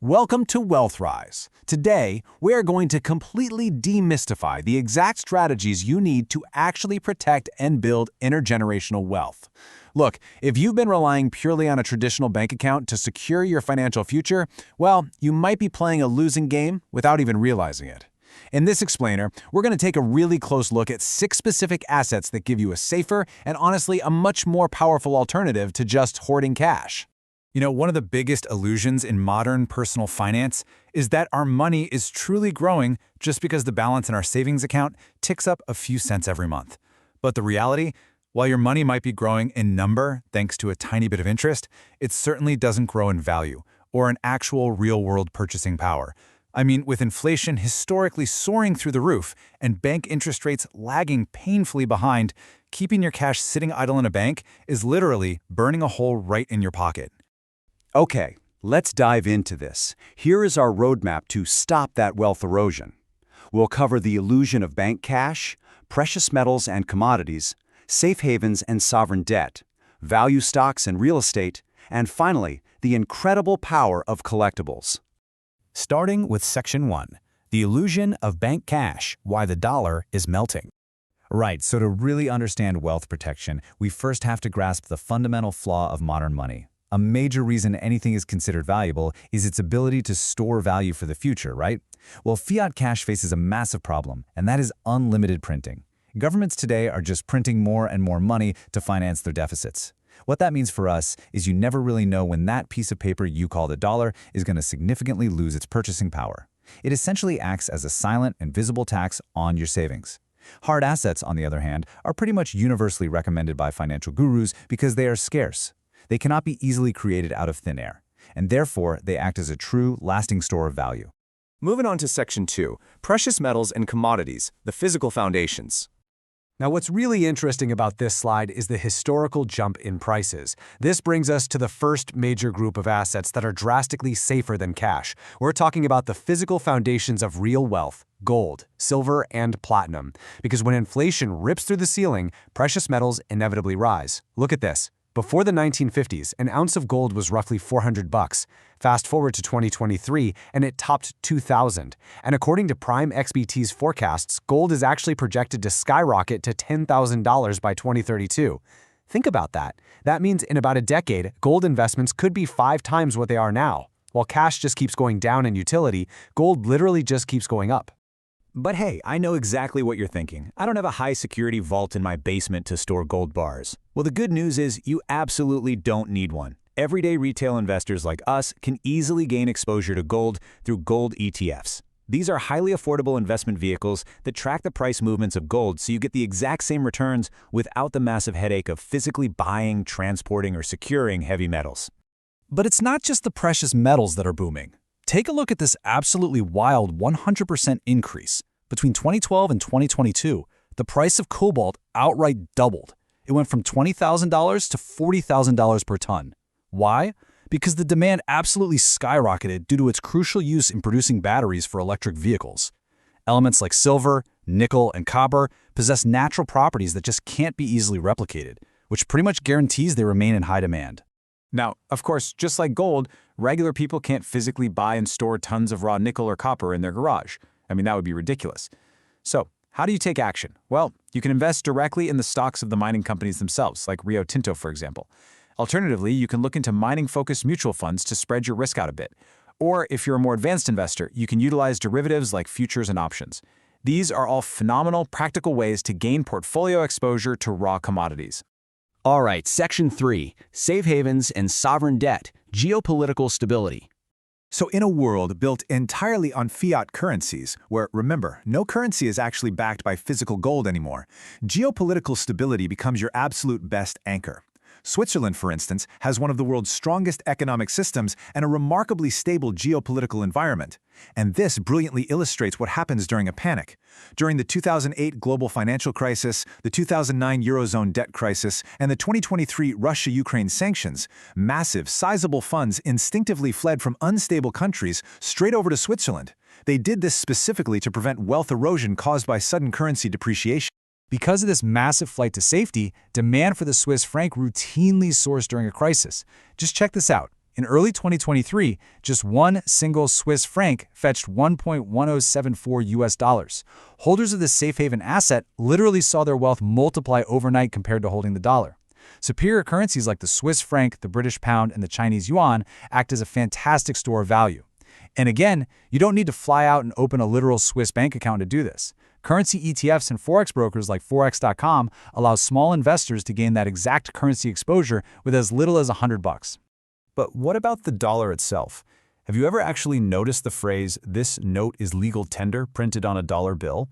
Welcome to Wealth Rise. Today, we are going to completely demystify the exact strategies you need to actually protect and build intergenerational wealth. Look, if you've been relying purely on a traditional bank account to secure your financial future, well, you might be playing a losing game without even realizing it. In this explainer, we're going to take a really close look at 6 specific assets that give you a safer and honestly a much more powerful alternative to just hoarding cash. You know, one of the biggest illusions in modern personal finance is that our money is truly growing just because the balance in our savings account ticks up a few cents every month. But the reality, while your money might be growing in number thanks to a tiny bit of interest, it certainly doesn't grow in value or in actual real-world purchasing power. I mean, with inflation historically soaring through the roof and bank interest rates lagging painfully behind, keeping your cash sitting idle in a bank is literally burning a hole right in your pocket. Okay, let's dive into this. Here is our roadmap to stop that wealth erosion. We'll cover the illusion of bank cash, precious metals and commodities, safe havens and sovereign debt, value stocks and real estate, and finally, the incredible power of collectibles. Starting with Section 1, the illusion of bank cash, why the dollar is melting. Right, so to really understand wealth protection, we first have to grasp the fundamental flaw of modern money. A major reason anything is considered valuable is its ability to store value for the future, right? Well, fiat cash faces a massive problem, and that is unlimited printing. Governments today are just printing more and more money to finance their deficits. What that means for us is you never really know when that piece of paper you call the dollar is going to significantly lose its purchasing power. It essentially acts as a silent and visible tax on your savings. Hard assets, on the other hand, are pretty much universally recommended by financial gurus because they are scarce. They cannot be easily created out of thin air, and therefore they act as a true, lasting store of value. Moving on to Section 2, precious metals and commodities, the physical foundations. Now, what's really interesting about this slide is the historical jump in prices. This brings us to the first major group of assets that are drastically safer than cash. We're talking about the physical foundations of real wealth: gold, silver, and platinum. Because when inflation rips through the ceiling, precious metals inevitably rise. Look at this. Before the 1950s, an ounce of gold was roughly $400. Fast forward to 2023, and it topped $2,000. And according to Prime XBT's forecasts, gold is actually projected to skyrocket to $10,000 by 2032. Think about that. That means in about a decade, gold investments could be 5 times what they are now. While cash just keeps going down in utility, gold literally just keeps going up. But hey, I know exactly what you're thinking. I don't have a high-security vault in my basement to store gold bars. Well, the good news is you absolutely don't need one. Everyday retail investors like us can easily gain exposure to gold through gold ETFs. These are highly affordable investment vehicles that track the price movements of gold so you get the exact same returns without the massive headache of physically buying, transporting, or securing heavy metals. But it's not just the precious metals that are booming. Take a look at this absolutely wild 100% increase. Between 2012 and 2022, the price of cobalt outright doubled. It went from $20,000 to $40,000 per ton. Why? Because the demand absolutely skyrocketed due to its crucial use in producing batteries for electric vehicles. Elements like silver, nickel, and copper possess natural properties that just can't be easily replicated, which pretty much guarantees they remain in high demand. Now, of course, just like gold, regular people can't physically buy and store tons of raw nickel or copper in their garage. I mean, that would be ridiculous. So, how do you take action? Well, you can invest directly in the stocks of the mining companies themselves, like Rio Tinto, for example. Alternatively, you can look into mining-focused mutual funds to spread your risk out a bit. Or, if you're a more advanced investor, you can utilize derivatives like futures and options. These are all phenomenal, practical ways to gain portfolio exposure to raw commodities. All right, Section 3, safe havens and sovereign debt, geopolitical stability. So in a world built entirely on fiat currencies, where, remember, no currency is actually backed by physical gold anymore, geopolitical stability becomes your absolute best anchor. Switzerland, for instance, has one of the world's strongest economic systems and a remarkably stable geopolitical environment. And this brilliantly illustrates what happens during a panic. During the 2008 global financial crisis, the 2009 Eurozone debt crisis, and the 2023 Russia-Ukraine sanctions, massive, sizable funds instinctively fled from unstable countries straight over to Switzerland. They did this specifically to prevent wealth erosion caused by sudden currency depreciation. Because of this massive flight to safety, demand for the Swiss franc routinely soars during a crisis. Just check this out. In early 2023, just one single Swiss franc fetched 1.1074 US dollars. Holders of this safe haven asset literally saw their wealth multiply overnight compared to holding the dollar. Superior currencies like the Swiss franc, the British pound, and the Chinese yuan act as a fantastic store of value. And again, you don't need to fly out and open a literal Swiss bank account to do this. Currency ETFs and forex brokers like forex.com allow small investors to gain that exact currency exposure with as little as $100. But what about the dollar itself? Have you ever actually noticed the phrase, "This note is legal tender," printed on a dollar bill?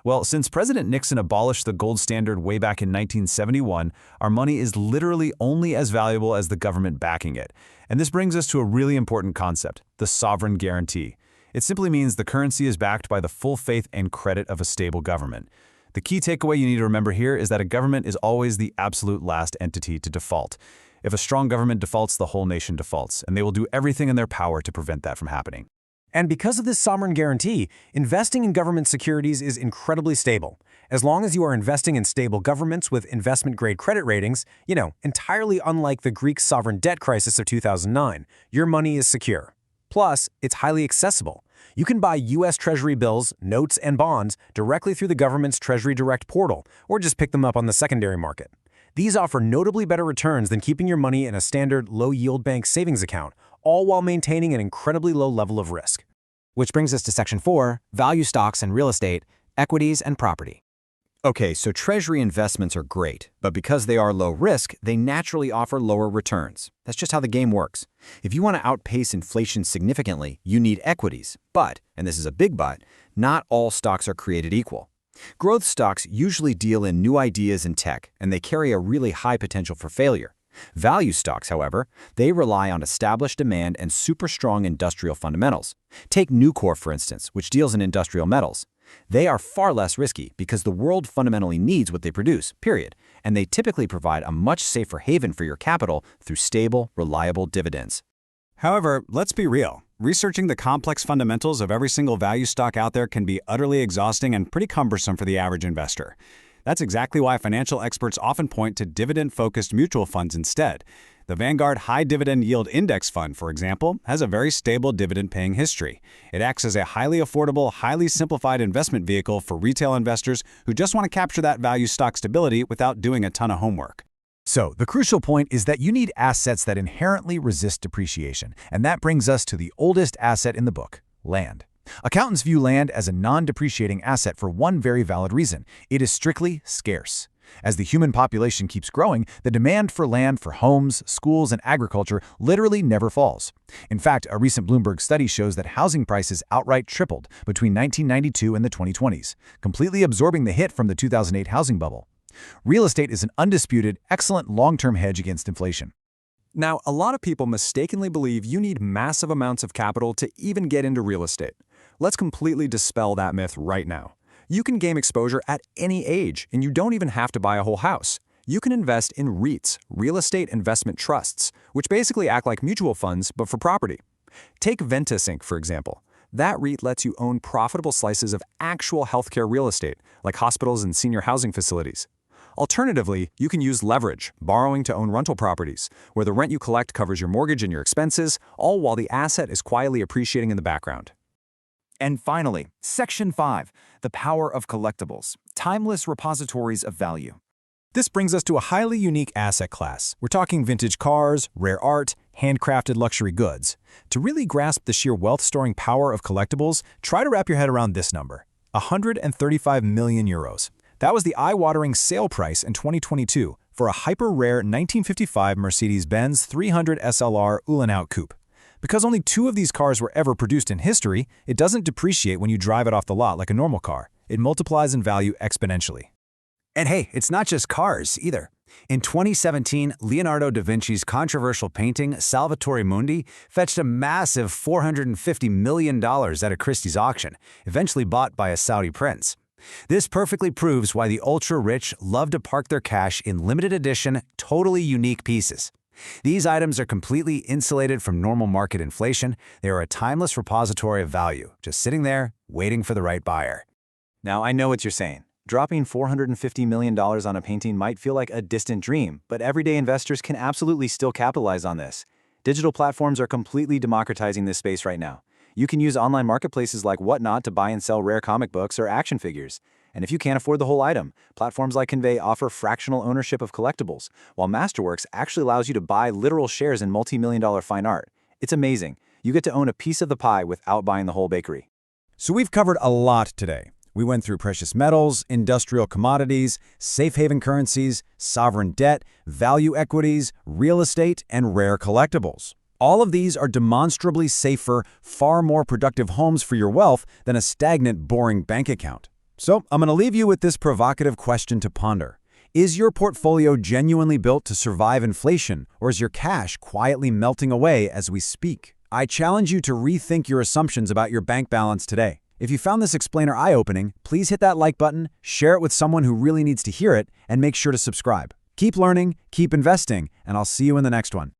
Well, since President Nixon abolished the gold standard way back in 1971, our money is literally only as valuable as the government backing it. And this brings us to a really important concept, the sovereign guarantee. It simply means the currency is backed by the full faith and credit of a stable government. The key takeaway you need to remember here is that a government is always the absolute last entity to default. If a strong government defaults, the whole nation defaults, and they will do everything in their power to prevent that from happening. And because of this sovereign guarantee, investing in government securities is incredibly stable. As long as you are investing in stable governments with investment-grade credit ratings, entirely unlike the Greek sovereign debt crisis of 2009, your money is secure. Plus, it's highly accessible. You can buy U.S. Treasury bills, notes, and bonds directly through the government's Treasury Direct portal, or just pick them up on the secondary market. These offer notably better returns than keeping your money in a standard low-yield bank savings account, all while maintaining an incredibly low level of risk. Which brings us to Section 4, value stocks and real estate, equities and property. Okay, so Treasury investments are great, but because they are low risk, they naturally offer lower returns. That's just how the game works. If you want to outpace inflation significantly, you need equities. But, and this is a big but, not all stocks are created equal. Growth stocks usually deal in new ideas and tech, and they carry a really high potential for failure. Value stocks, however, they rely on established demand and super strong industrial fundamentals. Take Nucor, for instance, which deals in industrial metals. They are far less risky because the world fundamentally needs what they produce, period, and they typically provide a much safer haven for your capital through stable, reliable dividends. However, let's be real. Researching the complex fundamentals of every single value stock out there can be utterly exhausting and pretty cumbersome for the average investor. That's exactly why financial experts often point to dividend-focused mutual funds instead. The Vanguard High Dividend Yield Index Fund, for example, has a very stable dividend-paying history. It acts as a highly affordable, highly simplified investment vehicle for retail investors who just want to capture that value stock stability without doing a ton of homework. So, the crucial point is that you need assets that inherently resist depreciation, and that brings us to the oldest asset in the book, land. Accountants view land as a non-depreciating asset for one very valid reason: it is strictly scarce. As the human population keeps growing, the demand for land for homes, schools, and agriculture literally never falls. In fact, a recent Bloomberg study shows that housing prices outright tripled between 1992 and the 2020s, completely absorbing the hit from the 2008 housing bubble. Real estate is an undisputed, excellent long-term hedge against inflation. Now, a lot of people mistakenly believe you need massive amounts of capital to even get into real estate. Let's completely dispel that myth right now. You can gain exposure at any age, and you don't even have to buy a whole house. You can invest in REITs, real estate investment trusts, which basically act like mutual funds, but for property. Take Ventus Inc., for example. That REIT lets you own profitable slices of actual healthcare real estate, like hospitals and senior housing facilities. Alternatively, you can use leverage, borrowing to own rental properties, where the rent you collect covers your mortgage and your expenses, all while the asset is quietly appreciating in the background. And finally, Section 5, the power of collectibles, timeless repositories of value. This brings us to a highly unique asset class. We're talking vintage cars, rare art, handcrafted luxury goods. To really grasp the sheer wealth-storing power of collectibles, try to wrap your head around this number: 135 million euros. That was the eye-watering sale price in 2022 for a hyper-rare 1955 Mercedes-Benz 300 SLR Uhlenhaut Coupe. Because only 2 of these cars were ever produced in history, it doesn't depreciate when you drive it off the lot like a normal car. It multiplies in value exponentially. And hey, it's not just cars either. In 2017, Leonardo da Vinci's controversial painting, Salvatore Mundi, fetched a massive $450 million at a Christie's auction, eventually bought by a Saudi prince. This perfectly proves why the ultra-rich love to park their cash in limited edition, totally unique pieces. These items are completely insulated from normal market inflation. They are a timeless repository of value, just sitting there, waiting for the right buyer. Now, I know what you're saying. Dropping $450 million on a painting might feel like a distant dream, but everyday investors can absolutely still capitalize on this. Digital platforms are completely democratizing this space right now. You can use online marketplaces like Whatnot to buy and sell rare comic books or action figures. And if you can't afford the whole item, platforms like Convey offer fractional ownership of collectibles, while Masterworks actually allows you to buy literal shares in multi-million-dollar fine art. It's amazing. You get to own a piece of the pie without buying the whole bakery. So we've covered a lot today. We went through precious metals, industrial commodities, safe haven currencies, sovereign debt, value equities, real estate, and rare collectibles. All of these are demonstrably safer, far more productive homes for your wealth than a stagnant, boring bank account. So I'm going to leave you with this provocative question to ponder. Is your portfolio genuinely built to survive inflation, or is your cash quietly melting away as we speak? I challenge you to rethink your assumptions about your bank balance today. If you found this explainer eye-opening, please hit that like button, share it with someone who really needs to hear it, and make sure to subscribe. Keep learning, keep investing, and I'll see you in the next one.